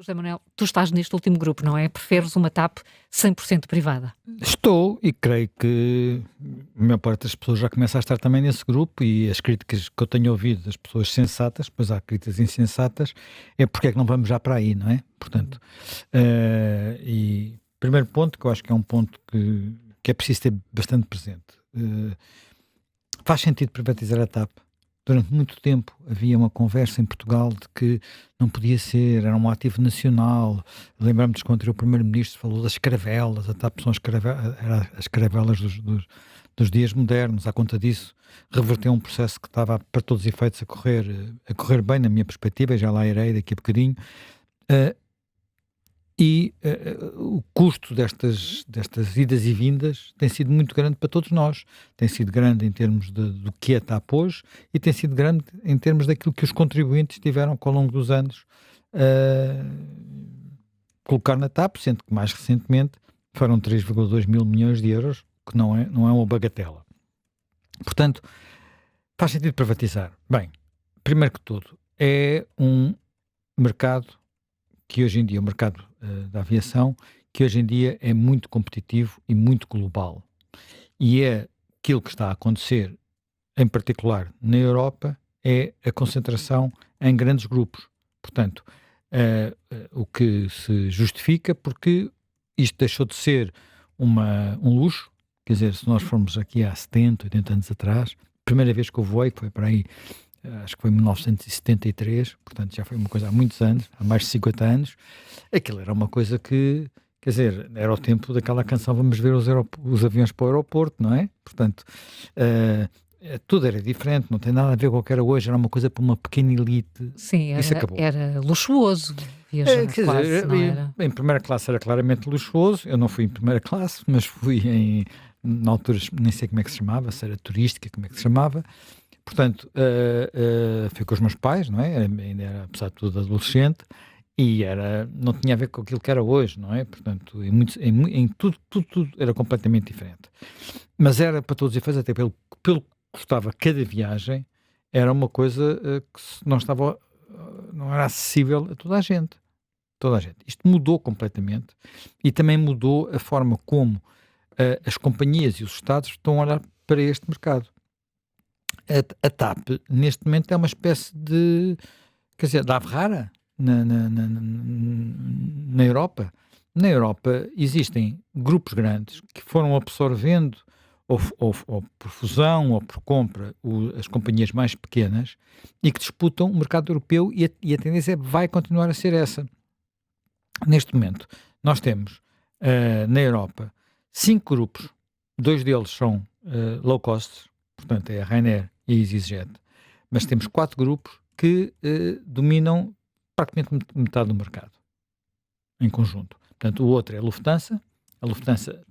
José Manuel, tu estás neste último grupo, não é? Preferes uma TAP 100% privada? Estou, e creio que a maior parte das pessoas já começa a estar também nesse grupo, e as críticas que eu tenho ouvido das pessoas sensatas, pois há críticas insensatas, é porque é que não vamos já para aí, não é? Portanto, e primeiro ponto, que eu acho que é um ponto que é preciso ter bastante presente. Faz sentido privatizar a TAP? Durante muito tempo havia uma conversa em Portugal de que não podia ser, era um ativo nacional. Lembramos quando o Primeiro-Ministro falou das caravelas, a TAP são era as caravelas dos dias modernos. À conta disso, reverteu um processo que estava, para todos os efeitos, a correr bem, na minha perspectiva, e já lá irei daqui a bocadinho. O custo destas idas e vindas tem sido muito grande para todos nós. Tem sido grande em termos do que é a TAP hoje, e tem sido grande em termos daquilo que os contribuintes tiveram ao longo dos anos colocar na TAP, sendo que mais recentemente foram 3,2 mil milhões de euros, que não é uma bagatela. Portanto, faz sentido privatizar. Bem, primeiro que tudo, é um mercado que hoje em dia, o mercado da aviação, que hoje em dia é muito competitivo e muito global. E é aquilo que está a acontecer, em particular na Europa, é a concentração em grandes grupos. Portanto, o que se justifica, porque isto deixou de ser um luxo. Quer dizer, se nós formos aqui há 70, 80 anos atrás, a primeira vez que eu voei, que foi para aí, acho que foi em 1973, portanto já foi uma coisa há muitos anos, há mais de 50 anos, aquilo era uma coisa que, quer dizer, era o tempo daquela canção Vamos ver os aviões para o aeroporto, não é? Portanto, tudo era diferente, não tem nada a ver com o que era hoje, era uma coisa para uma pequena elite. Sim, Isso acabou. era luxuoso viajar Quer quase, dizer, não era? em primeira classe era claramente luxuoso. Eu não fui em primeira classe, mas fui na altura, nem sei como é que se chamava, se era turística, como é que se chamava. Portanto, fui com os meus pais, não é? Ainda era, apesar de tudo, adolescente, e não tinha a ver com aquilo que era hoje, não é? Portanto, em tudo era completamente diferente. Mas era, para todos os efeitos, até pelo que custava cada viagem, era uma coisa que não era acessível a toda a gente. Toda a gente. Isto mudou completamente, e também mudou a forma como as companhias e os Estados estão a olhar para este mercado. A TAP, neste momento, é uma espécie de, quer dizer, de ave rara na Europa. Na Europa existem grupos grandes que foram absorvendo, ou por fusão ou por compra, as companhias mais pequenas, e que disputam o mercado europeu, e a tendência vai continuar a ser essa. Neste momento, nós temos na Europa 5 grupos, 2 deles são low cost, portanto é a Ryanair e a EasyJet, mas temos 4 grupos que dominam praticamente metade do mercado, em conjunto. Portanto, o outro é a Lufthansa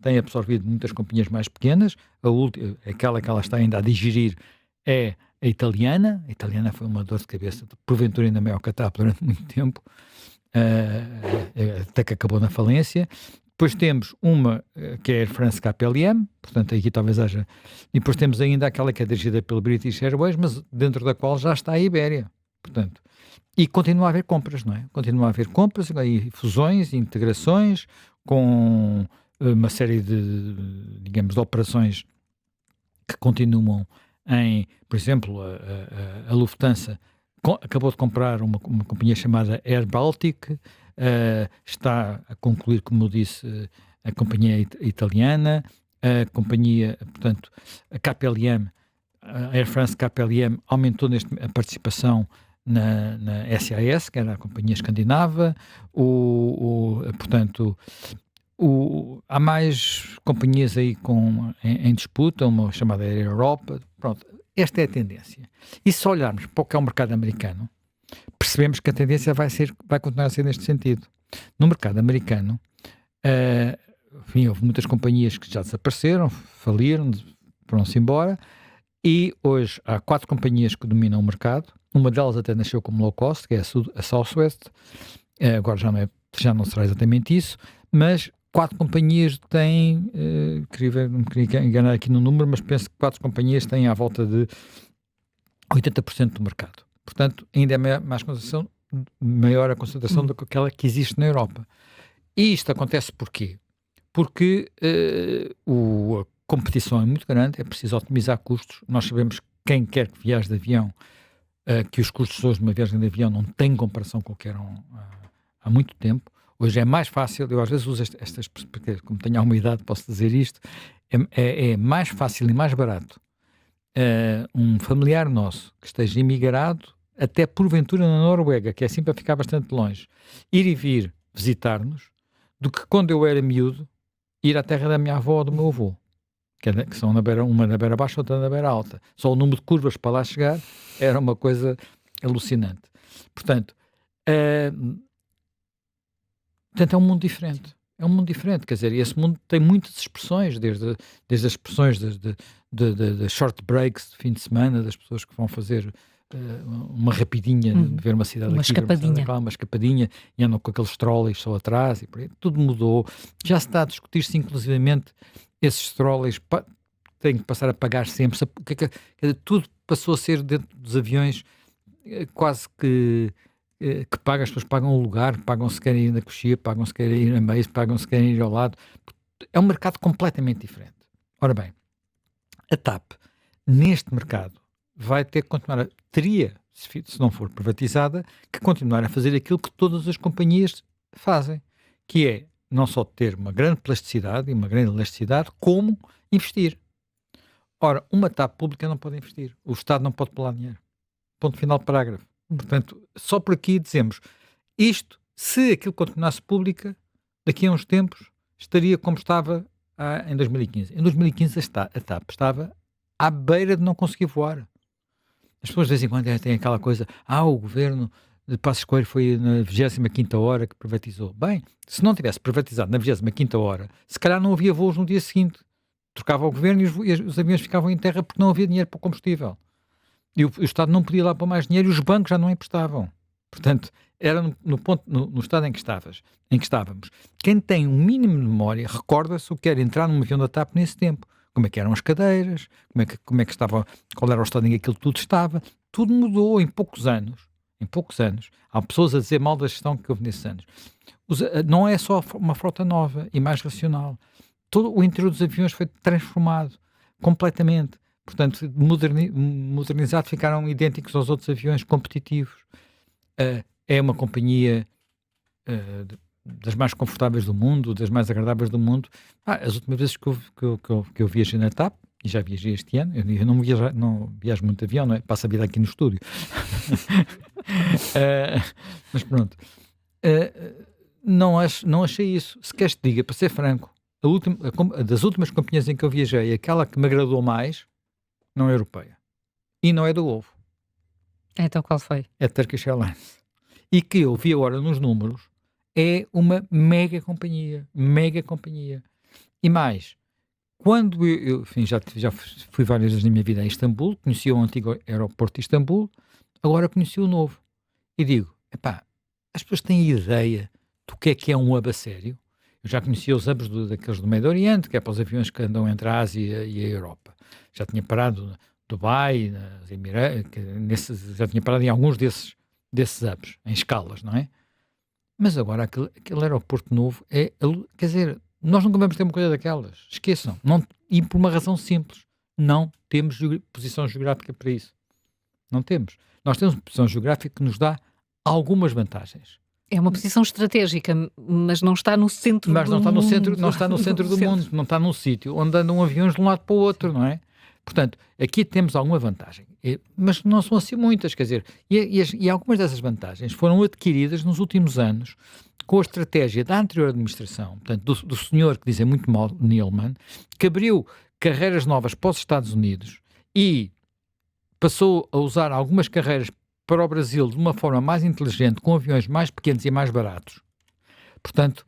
tem absorvido muitas companhias mais pequenas, aquela que ela está ainda a digerir é a italiana foi uma dor de cabeça, porventura ainda maior que a TAP durante muito tempo, até que acabou na falência. Depois temos uma que é a Air France KLM, portanto aqui talvez haja, e depois temos ainda aquela que é dirigida pelo British Airways, mas dentro da qual já está a Ibéria, portanto, e continua a haver compras, não é? Continua a haver compras, e fusões, integrações, com uma série digamos, de operações que continuam por exemplo, a Lufthansa acabou de comprar uma companhia chamada Air Baltic, está a concluir, como eu disse, a companhia italiana, a companhia, portanto, a KLM, a Air France KLM aumentou a participação na SAS, que era a companhia escandinava, portanto, há mais companhias aí em disputa, uma chamada Air Europa, pronto, esta é a tendência. E se olharmos para o que é o mercado americano, percebemos que a tendência vai continuar a ser neste sentido. No mercado americano, enfim, houve muitas companhias que já desapareceram, faliram, foram-se embora, e hoje há 4 companhias que dominam o mercado. Uma delas até nasceu como low cost, que é a Southwest, agora já não será exatamente isso, mas 4 companhias têm, não queria enganar aqui no número, mas penso que 4 companhias têm à volta de 80% do mercado. Portanto, ainda é mais concentração maior a concentração do que aquela que existe na Europa. E isto acontece porquê? Porque a competição é muito grande, é preciso otimizar custos. Nós sabemos que quem quer que viaje de avião, que os custos hoje de uma viagem de avião não têm comparação com o que eram há muito tempo. Hoje é mais fácil, eu às vezes uso estas, porque como tenho alguma idade posso dizer isto, é mais fácil e mais barato um familiar nosso que esteja imigrado, até porventura na Noruega, que é assim para ficar bastante longe, ir e vir visitar-nos, do que quando eu era miúdo, ir à terra da minha avó ou do meu avô, que são uma na beira baixa, outra na beira alta. Só o número de curvas para lá chegar era uma coisa alucinante. Portanto, é um mundo diferente. É um mundo diferente, quer dizer, e esse mundo tem muitas expressões, desde as expressões de short breaks de fim de semana, das pessoas que vão fazer uma rapidinha, ver uma cidade uma aqui, escapadinha. uma escapadinha, e andam com aqueles trolleys só atrás, e por aí, tudo mudou. Já se está a discutir-se, inclusivamente, esses trolleys têm que passar a pagar sempre. Tudo passou a ser dentro dos aviões quase que pagam, as pessoas pagam o lugar, pagam se querem ir na coxia, pagam se querem ir na meia, pagam se querem ir ao lado. É um mercado completamente diferente. Ora bem, a TAP, neste mercado, vai ter que continuar se não for privatizada, que continuar a fazer aquilo que todas as companhias fazem, que é não só ter uma grande plasticidade e uma grande elasticidade, como investir. Ora, uma TAP pública não pode investir. O Estado não pode pular dinheiro. Ponto final, parágrafo. Portanto, só por aqui dizemos isto, se aquilo continuasse pública, daqui a uns tempos, estaria como estava em 2015. Em 2015 a TAP estava à beira de não conseguir voar. As pessoas de vez em quando têm aquela coisa, o governo de Passos Coelho foi na 25ª hora que privatizou. Bem, se não tivesse privatizado na 25ª hora, se calhar não havia voos no dia seguinte. Trocava o governo e os aviões ficavam em terra porque não havia dinheiro para o combustível. E o Estado não podia lá pôr mais dinheiro e os bancos já não emprestavam. Portanto, era no estado em que estávamos. Quem tem um mínimo de memória recorda-se o que era entrar num avião da TAP nesse tempo. Como é que eram as cadeiras, como é que estava, qual era o estado em que aquilo tudo estava. Tudo mudou em poucos anos. Em poucos anos. Há pessoas a dizer mal da gestão que houve nesses anos. Não é só uma frota nova e mais racional. Todo o interior dos aviões foi transformado completamente. Portanto, modernizado, ficaram idênticos aos outros aviões competitivos. É uma companhia das mais confortáveis do mundo, das mais agradáveis do mundo. As últimas vezes que eu viajei na TAP, e já viajei este ano, eu não viajo muito de avião, não é? Passo a vida aqui no estúdio. Mas pronto. Não achei isso. Se queres te diga, para ser franco, das últimas companhias em que eu viajei, aquela que me agradou mais, não é europeia. E não é do ovo. Então qual foi? É a Turkish Airlines. E que eu vi agora nos números, é uma mega companhia. Mega companhia. E mais, quando enfim, já fui várias vezes na minha vida a Istambul, conheci o antigo aeroporto de Istambul, agora conheci o novo. E digo, as pessoas têm ideia do que é um hub a sério? Eu já conhecia os hubs daqueles do Médio Oriente, que é para os aviões que andam entre a Ásia e a Europa. Já tinha parado no Dubai, nas Emirados, já tinha parado em alguns desses hubs, em escalas, não é? Mas agora aquele aeroporto novo quer dizer, nós nunca vamos ter uma coisa daquelas. Esqueçam. E por uma razão simples. Não temos posição geográfica para isso. Não temos. Nós temos uma posição geográfica que nos dá algumas vantagens. É uma posição estratégica, mas não está no centro do mundo. Mas não está no centro do mundo, não está num sítio onde andam aviões de um lado para o outro, não é? Portanto, aqui temos alguma vantagem, mas não são assim muitas, quer dizer, e algumas dessas vantagens foram adquiridas nos últimos anos com a estratégia da anterior administração, portanto, do senhor que dizem muito mal, Neilman, que abriu carreiras novas para os Estados Unidos e passou a usar algumas carreiras para o Brasil de uma forma mais inteligente, com aviões mais pequenos e mais baratos. Portanto,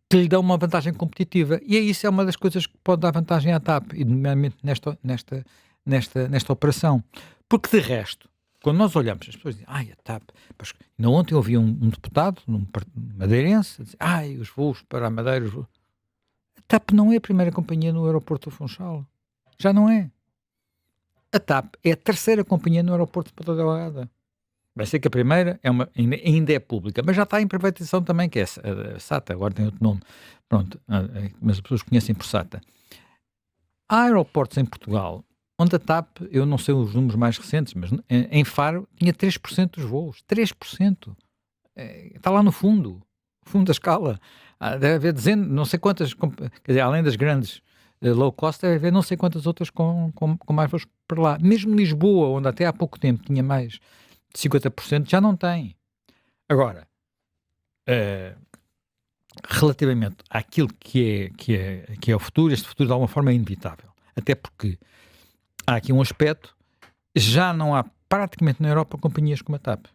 que lhe dão uma vantagem competitiva. E isso é uma das coisas que pode dar vantagem à TAP, e nomeadamente nesta operação. Porque de resto, quando nós olhamos, as pessoas dizem, a TAP, ainda ontem eu ouvi um deputado, um madeirense, dizer, os voos para a Madeira, a TAP não é a primeira companhia no aeroporto do Funchal. Já não é. A TAP é a terceira companhia no aeroporto de Ponta Delgada. Vai ser que a primeira ainda é pública, mas já está em privatização também, que é a SATA, agora tem outro nome. Pronto, mas as pessoas conhecem por SATA. Há aeroportos em Portugal onde a TAP, eu não sei os números mais recentes, mas em Faro tinha 3% dos voos. 3%. Está lá no fundo da escala. Deve haver não sei quantas, quer dizer, além das grandes low cost, deve haver não sei quantas outras com mais voos para lá. Mesmo Lisboa, onde até há pouco tempo tinha mais de 50%, já não tem. Agora, relativamente àquilo que é o futuro, este futuro de alguma forma é inevitável. Até porque há aqui um aspecto, já não há praticamente na Europa companhias como a TAP.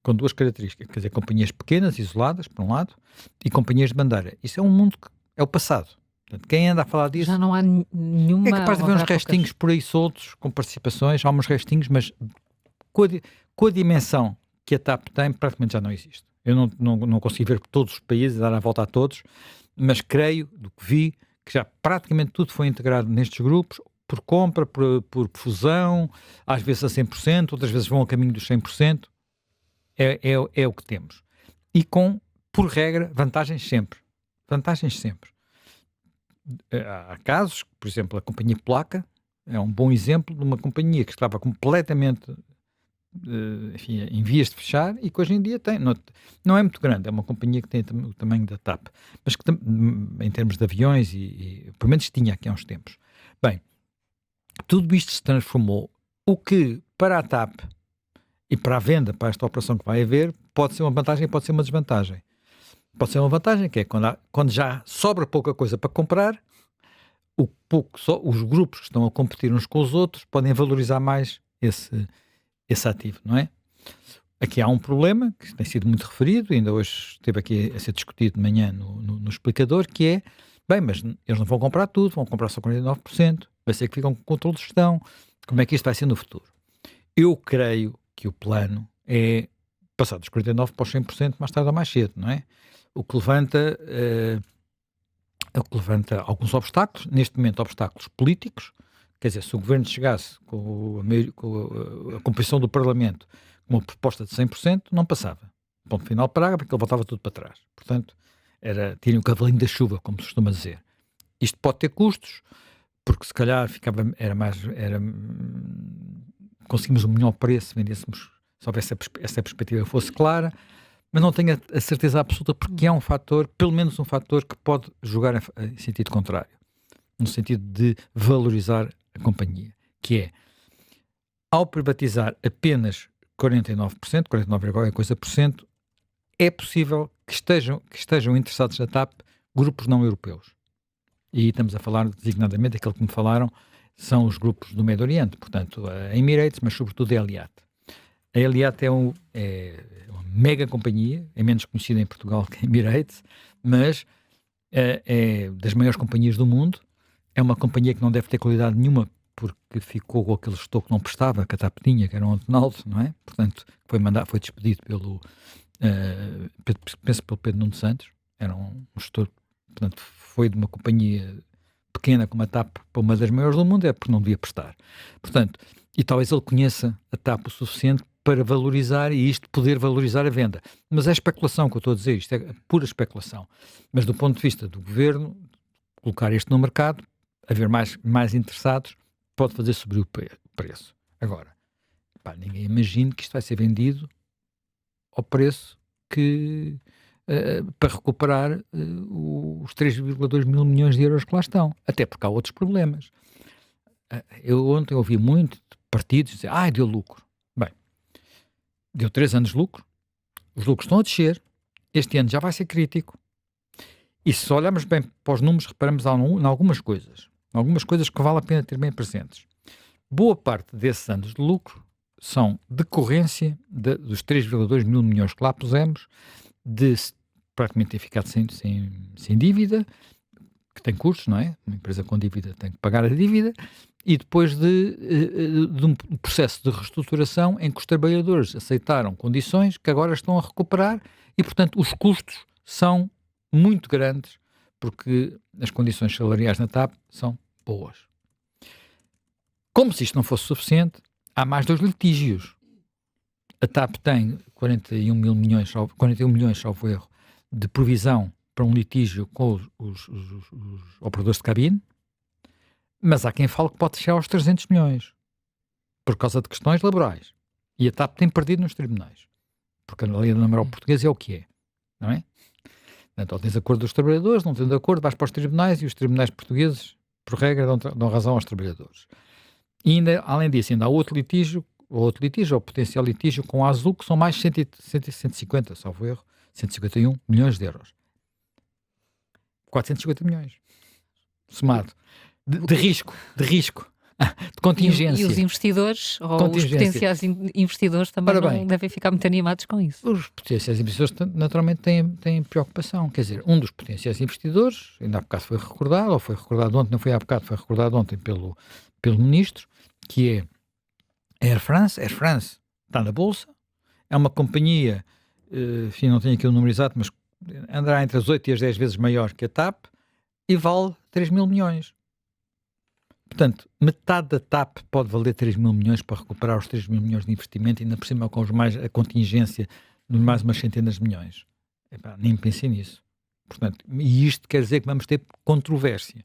Com duas características, quer dizer, companhias pequenas, isoladas, por um lado, e companhias de bandeira. Isso é um mundo que é o passado. Portanto, quem anda a falar disso... Já não há nenhuma... É capaz de haver uns restinhos por aí soltos, com participações, há uns restinhos, mas com a dimensão que a TAP tem, praticamente já não existe. Eu não consegui ver todos os países, dar a volta a todos, mas creio, do que vi, que já praticamente tudo foi integrado nestes grupos, por compra, por fusão, às vezes a 100%, outras vezes vão a caminho dos 100%. É o que temos. E com, por regra, vantagens sempre. Vantagens sempre. Há casos, por exemplo, a companhia polaca é um bom exemplo de uma companhia que estava completamente enfim, em vias de fechar e que hoje em dia tem. Não é muito grande, é uma companhia que tem o tamanho da TAP, mas que em termos de aviões e pelo menos tinha aqui há uns tempos. Bem, tudo isto se transformou. O que para a TAP e para a venda, para esta operação que vai haver, pode ser uma vantagem e pode ser uma desvantagem. Pode ser uma vantagem, que é quando já sobra pouca coisa para comprar, os grupos que estão a competir uns com os outros podem valorizar mais esse ativo, não é? Aqui há um problema, que tem sido muito referido, ainda hoje esteve aqui a ser discutido de manhã no explicador, que é, bem, mas eles não vão comprar tudo, vão comprar só 49%, vai ser que ficam com controle de gestão. Como é que isto vai ser no futuro? Eu creio que o plano é passar dos 49% para os 100% mais tarde ou mais cedo, não é? O que levanta alguns obstáculos, neste momento obstáculos políticos, quer dizer, se o governo chegasse com a composição do Parlamento com uma proposta de 100%, não passava. Ponto final parágrafo, porque ele voltava tudo para trás. Portanto, tirem o cavalinho da chuva, como se costuma dizer. Isto pode ter custos, porque se calhar conseguimos um melhor preço se vendêssemos, se houvesse essa perspectiva fosse clara, mas não tenho a certeza absoluta, porque é um fator, pelo menos um fator, que pode jogar em sentido contrário, no sentido de valorizar a companhia, que é, ao privatizar apenas 49%, 49, qualquer coisa por cento, é possível que estejam interessados na TAP grupos não europeus. E aí estamos a falar designadamente, aquilo que me falaram, são os grupos do Médio Oriente, portanto, a Emirates, mas sobretudo a Etihad. A Etihad é uma mega companhia, é menos conhecida em Portugal que a Emirates, mas é das maiores companhias do mundo. É uma companhia que não deve ter qualidade nenhuma, porque ficou com aquele gestor que não prestava, que a TAP tinha, que era um Antonaldo, não é? Portanto, foi despedido penso pelo Pedro Nuno Santos, era um gestor, portanto, foi de uma companhia pequena como a TAP para uma das maiores do mundo, é porque não devia prestar. Portanto, e talvez ele conheça a TAP o suficiente para valorizar e isto poder valorizar a venda. Mas é especulação que eu estou a dizer, isto é pura especulação. Mas do ponto de vista do governo, colocar isto no mercado, haver mais interessados, pode fazer subir o preço. Agora, ninguém imagina que isto vai ser vendido ao preço que para recuperar os 3,2 mil milhões de euros que lá estão. Até porque há outros problemas. Eu ontem ouvi muito de partidos dizer, deu lucro. Bem, deu 3 anos de lucro, os lucros estão a descer, este ano já vai ser crítico. E se olharmos bem para os números, reparamos em algumas coisas que vale a pena ter bem presentes. Boa parte desses anos de lucro são decorrência dos 3,2 mil milhões que lá pusemos, de praticamente ter ficado sem dívida, que tem custos, não é? Uma empresa com dívida tem que pagar a dívida, e depois de um processo de reestruturação em que os trabalhadores aceitaram condições que agora estão a recuperar e, portanto, os custos são muito grandes, porque as condições salariais na TAP são boas. Como se isto não fosse suficiente, há mais 2 litígios. A TAP tem 41 milhões, salvo erro, de provisão para um litígio com os operadores de cabine, mas há quem fale que pode chegar aos 300 milhões por causa de questões laborais. E a TAP tem perdido nos tribunais, porque a lei da moral portuguesa é o que é, não é? Portanto, ou tens acordo dos trabalhadores, não tens acordo, vais para os tribunais e os tribunais portugueses, por regra, dão razão aos trabalhadores. E ainda, além disso, ainda há outro litígio, ou potencial litígio com a Azul, que são mais 150, salvo erro, 151 milhões de euros. 450 milhões. Somado. De risco. De contingência. E os investidores, ou os potenciais investidores também não devem ficar muito animados com isso. Os potenciais investidores naturalmente têm preocupação. Quer dizer, um dos potenciais investidores, ainda há bocado foi recordado, ou foi recordado ontem, não foi há bocado, foi recordado ontem pelo ministro, que é a Air France. Air France está na Bolsa, é uma companhia, enfim, não tenho aqui o número exato, mas andará entre as 8 e as 10 vezes maior que a TAP e vale 3 mil milhões. Portanto, metade da TAP pode valer 3 mil milhões para recuperar os 3 mil milhões de investimento, ainda por cima com a contingência de mais umas centenas de milhões. Nem pensei nisso. Portanto, e isto quer dizer que vamos ter controvérsia.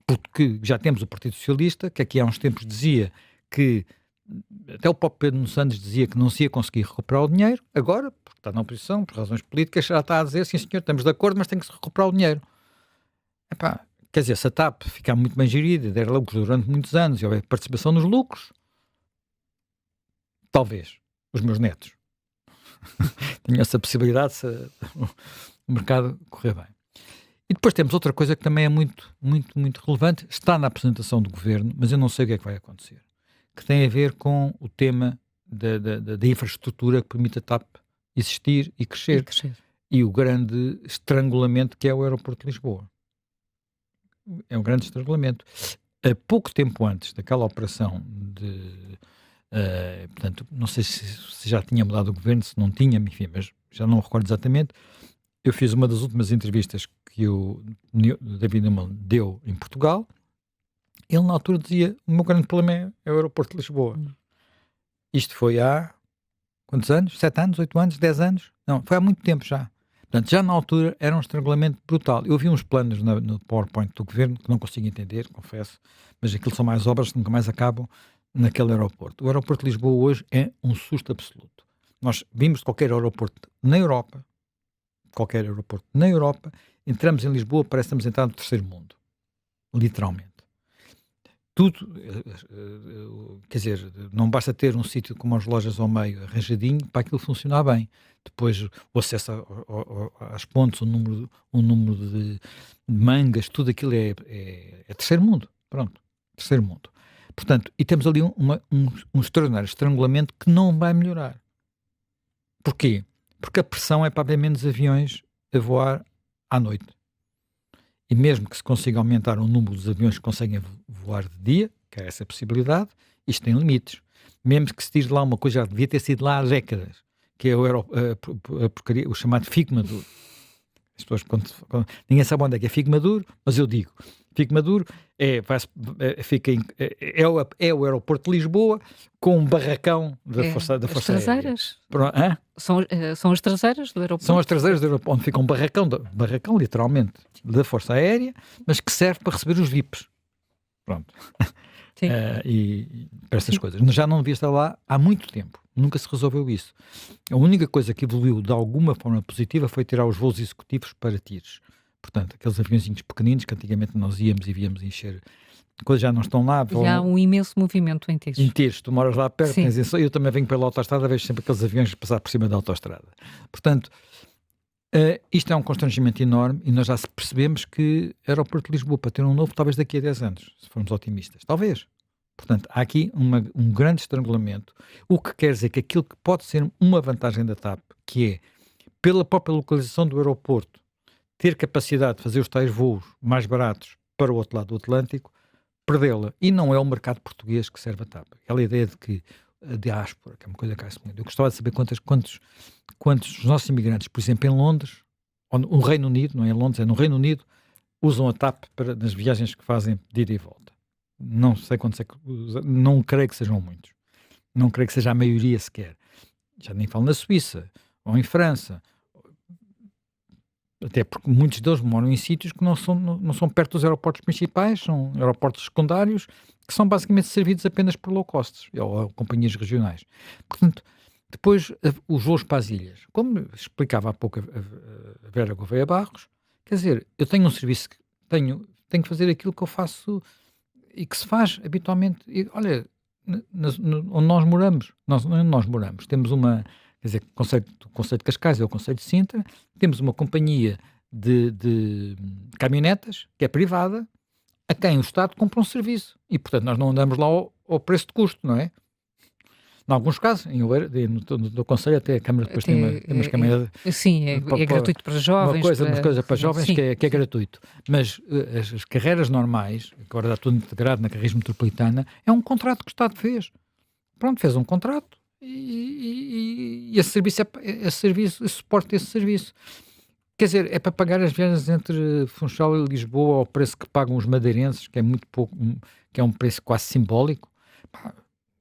Porque já temos o Partido Socialista, que aqui há uns tempos dizia que, até o próprio Pedro Nuno Santos dizia que não se ia conseguir recuperar o dinheiro, agora, porque está na oposição, por razões políticas, já está a dizer, sim senhor, estamos de acordo, mas tem que se recuperar o dinheiro. Quer dizer, se a TAP ficar muito bem gerida, der lucros durante muitos anos e houver participação nos lucros, talvez, os meus netos tenham essa possibilidade se o mercado correr bem. E depois temos outra coisa que também é muito, muito, muito relevante, está na apresentação do Governo, mas eu não sei o que é que vai acontecer, que tem a ver com o tema da infraestrutura que permite a TAP existir e crescer. E o grande estrangulamento que é o aeroporto de Lisboa. É um grande estrangulamento. Há pouco tempo antes daquela operação portanto, não sei se já tinha mudado o governo, se não tinha, enfim, mas já não recordo exatamente. Eu fiz uma das últimas entrevistas que o David Neumann deu em Portugal. Ele na altura dizia, o meu grande problema é o aeroporto de Lisboa. Isto foi há quantos anos? 7 anos, 8 anos, 10 anos? Não, foi há muito tempo já. Portanto, já na altura era um estrangulamento brutal. Eu vi uns planos no PowerPoint do governo que não consigo entender, confesso, mas aquilo são mais obras que nunca mais acabam naquele aeroporto. O aeroporto de Lisboa hoje é um susto absoluto. Nós vimos de qualquer aeroporto na Europa, entramos em Lisboa, parece que estamos a entrar no terceiro mundo. Literalmente. Tudo, quer dizer, não basta ter um sítio como as lojas ao meio arranjadinho para aquilo funcionar bem. Depois o acesso às pontes, o número de mangas, tudo aquilo é terceiro mundo. Pronto, terceiro mundo. Portanto, e temos ali um extraordinário estrangulamento que não vai melhorar. Porquê? Porque a pressão é para haver menos aviões a voar à noite. E mesmo que se consiga aumentar o número dos aviões que conseguem voar de dia, que é essa possibilidade, isto tem limites. Mesmo que se diz lá uma coisa, já devia ter sido lá há décadas, que é o chamado figo maduro. As pessoas, ninguém sabe onde é que é figo maduro, mas eu digo, figo maduro é o aeroporto de Lisboa com um barracão da Força Aérea. As traseiras? São as traseiras do aeroporto? São as traseiras do aeroporto, onde fica um barracão literalmente, da Força Aérea, mas que serve para receber os VIPs. Pronto. E para essas coisas. Já não devia estar lá há muito tempo. Nunca se resolveu isso. A única coisa que evoluiu de alguma forma positiva foi tirar os voos executivos para Tires. Portanto, aqueles aviãozinhos pequeninos que antigamente nós íamos e víamos encher. Coisas já não estão lá. E há um imenso movimento em Tires. Em Tires, tu moras lá perto, eu também venho pela autoestrada, vejo sempre aqueles aviões passar por cima da autoestrada. Portanto, isto é um constrangimento enorme e nós já percebemos que o aeroporto de Lisboa, para ter um novo, talvez daqui a 10 anos, se formos otimistas. Talvez. Portanto, há aqui um grande estrangulamento, o que quer dizer que aquilo que pode ser uma vantagem da TAP, que é, pela própria localização do aeroporto, ter capacidade de fazer os tais voos mais baratos para o outro lado do Atlântico, perdê-la. E não é o mercado português que serve a TAP. Aquela ideia de que a diáspora, que é uma coisa que cai-se muito. Eu gostava de saber quantos dos nossos imigrantes, por exemplo, em Londres, ou no Reino Unido, não é em Londres, é no Reino Unido, usam a TAP nas viagens que fazem de ida e volta. Não sei quantos é que usam, não creio que sejam muitos. Não creio que seja a maioria sequer. já nem falo na Suíça, ou em França, até porque muitos deles moram em sítios que não são perto dos aeroportos principais, são aeroportos secundários, que são basicamente servidos apenas por low costs, ou companhias regionais. Portanto, depois os voos para as ilhas. Como explicava há pouco a Vera Gouveia Barros, quer dizer, eu tenho um serviço que tenho que fazer aquilo que eu faço e que se faz habitualmente. E, olha, onde nós moramos, temos uma, quer dizer, o Concelho de Cascais é o Concelho de Sintra, temos uma companhia de caminhonetas, que é privada, a quem o Estado compra um serviço. E, portanto, nós não andamos lá ao preço de custo, não é? Em alguns casos, no Conselho até a Câmara depois tem umas câmaras... Sim, é gratuito para jovens. Uma coisa para jovens que é gratuito. Mas as carreiras normais, agora está tudo integrado na carreira metropolitana, é um contrato que o Estado fez. Pronto, fez um contrato e esse serviço, esse suporte desse serviço. Quer dizer, é para pagar as viagens entre Funchal e Lisboa ao preço que pagam os madeirenses, que é muito pouco, que é um preço quase simbólico. Pá,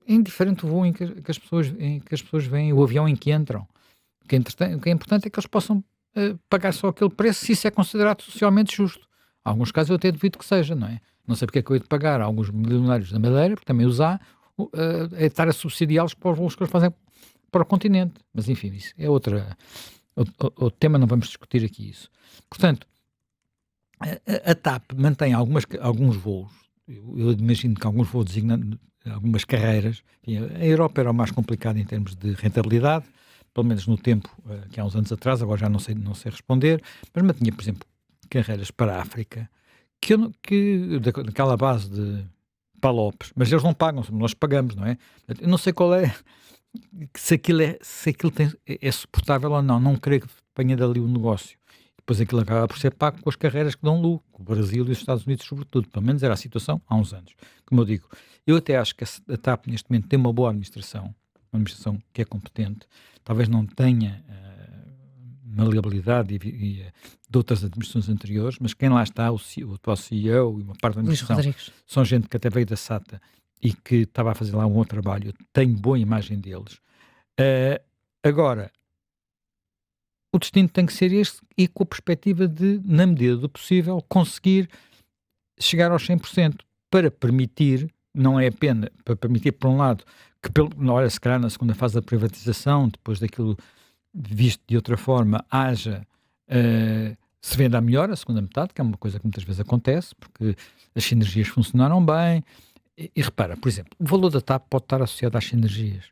é indiferente o voo em que as pessoas vêm, o avião em que entram. O que é importante é que eles possam pagar só aquele preço, se isso é considerado socialmente justo. Em alguns casos eu até duvido que seja, não é? Não sei porque é que eu hei de pagar a alguns milionários da Madeira, porque também os há, é estar a subsidiá-los para os voos que eles fazem para o continente. Mas enfim, isso é outro tema, não vamos discutir aqui isso. Portanto, a TAP mantém alguns voos, eu imagino que alguns voos designando algumas carreiras. Enfim, a Europa era o mais complicado em termos de rentabilidade, pelo menos no tempo que há uns anos atrás, agora já não sei responder, mas mantinha, por exemplo, carreiras para a África, daquela base de Palopes, mas eles não pagam, nós pagamos, não é? Eu não sei qual é, se aquilo é suportável ou não creio que tenha dali o negócio. Depois aquilo acaba por ser pago com as carreiras que dão lucro, o Brasil e os Estados Unidos sobretudo, pelo menos era a situação há uns anos. Como eu digo, eu até acho que a TAP neste momento tem uma boa administração, uma administração que é competente, talvez não tenha maleabilidade de outras administrações anteriores, mas quem lá está, o atual CEO e uma parte da administração, são gente que até veio da SATA e que estava a fazer lá um bom trabalho, eu tenho boa imagem deles. Agora, o destino tem que ser este e com a perspectiva de, na medida do possível, conseguir chegar aos 100% para permitir, não é apenas para permitir, por um lado, que, olha, se calhar na segunda fase da privatização, depois daquilo visto de outra forma, se venda a melhor a segunda metade, que é uma coisa que muitas vezes acontece, porque as sinergias funcionaram bem. E repara, por exemplo, o valor da TAP pode estar associado às sinergias.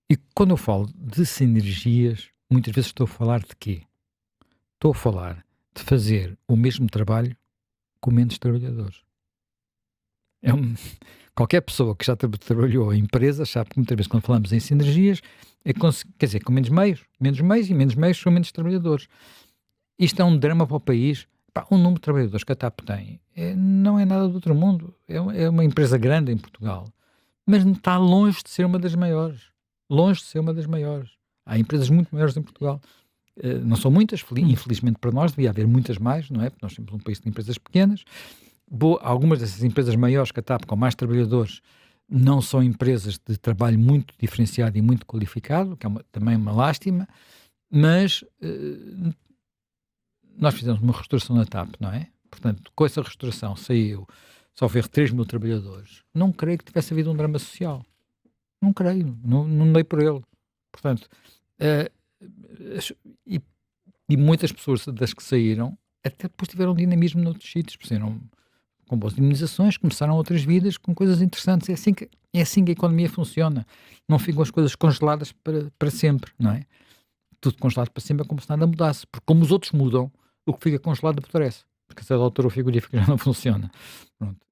E quando eu falo de sinergias, muitas vezes estou a falar de quê? Estou a falar de fazer o mesmo trabalho com menos trabalhadores. Qualquer pessoa que já trabalhou em empresas sabe que muitas vezes quando falamos em sinergias, quer dizer, com menos meios e menos meios são menos trabalhadores. Isto é um drama para o país. O número de trabalhadores que a TAP tem não é nada do outro mundo. É uma empresa grande em Portugal, mas está longe de ser uma das maiores. Longe de ser uma das maiores. Há empresas muito maiores em Portugal. Não são muitas, infelizmente para nós, devia haver muitas mais, não é? Porque nós temos um país de empresas pequenas. Algumas dessas empresas maiores que a TAP, com mais trabalhadores, não são empresas de trabalho muito diferenciado e muito qualificado, que é também uma lástima, mas nós fizemos uma restauração na TAP, não é? Portanto, com essa restauração só houver 3 mil trabalhadores. Não creio que tivesse havido um drama social. Não creio, não dei por ele. Portanto, e muitas pessoas das que saíram até depois tiveram dinamismo noutros sítios, saíram com boas imunizações, começaram outras vidas com coisas interessantes. É assim que a economia funciona. Não ficam as coisas congeladas para sempre, não é? Tudo congelado para sempre é como se nada mudasse, porque como os outros mudam, o que fica congelado apodrece, porque essa altura o frigorífico já não funciona. Pronto.